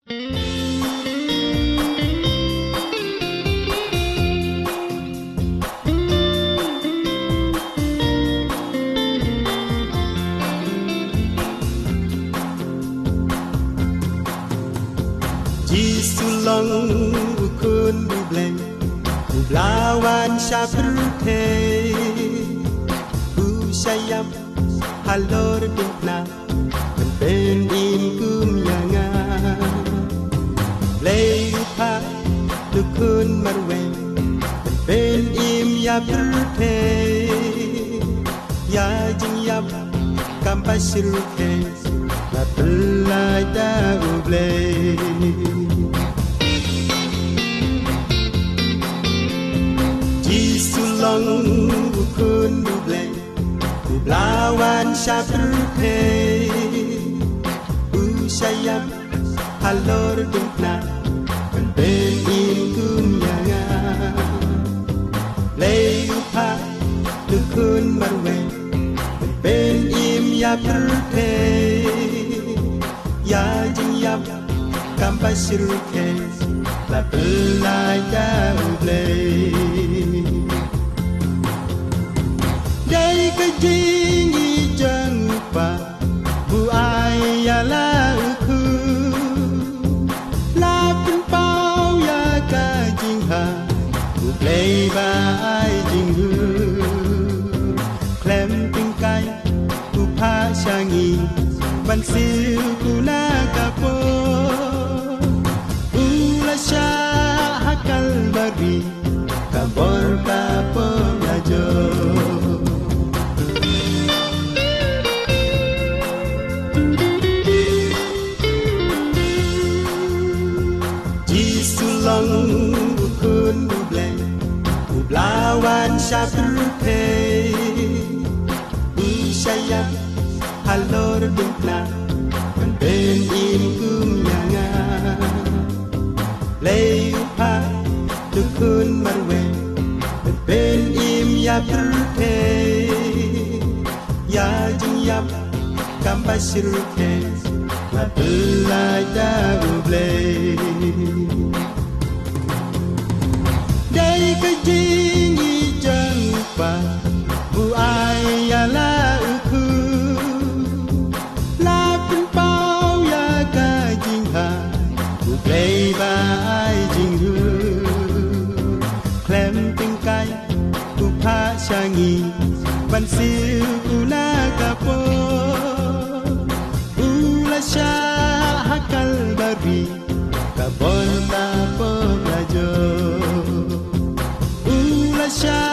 Jisulong ukun dubleng Ublawan syafrute Usayam halor dukna Ben kum yanga Leipa dukun marwen Ben yabrute Ya jingyap kampasirute La pelada ubleng Jisulong ukun dubleng Ublawan syafrute Usayam halor dukna Ben kum yanga Leipa dukun marwen Ben yabrute Ya jingyap kampasirute La pelada ubleng Day kajingi jangpa Bu ayala uku La penpau ya kajingha Bu play ba ay jinghu Klem tingkai Bu pa syangi Ban siu ku nakapo Ula syah hakal bari Kabor kapo ngajo Jisulong ukun dubleng Ublawan syafrute Usayam halor dukna Ben kum yanga Leipa dukun marwen Ben yabrute Ya jingyap kampasirute La pelada ubleng Day kajingi jangpa Bu ayala uku La penpau ya kajingha Bu play ba ay jinghu Klem tingkai Bu pa syangi Ban siu ku nakapo Ula syah hakal bari Kabon tapo ngajo Ula syah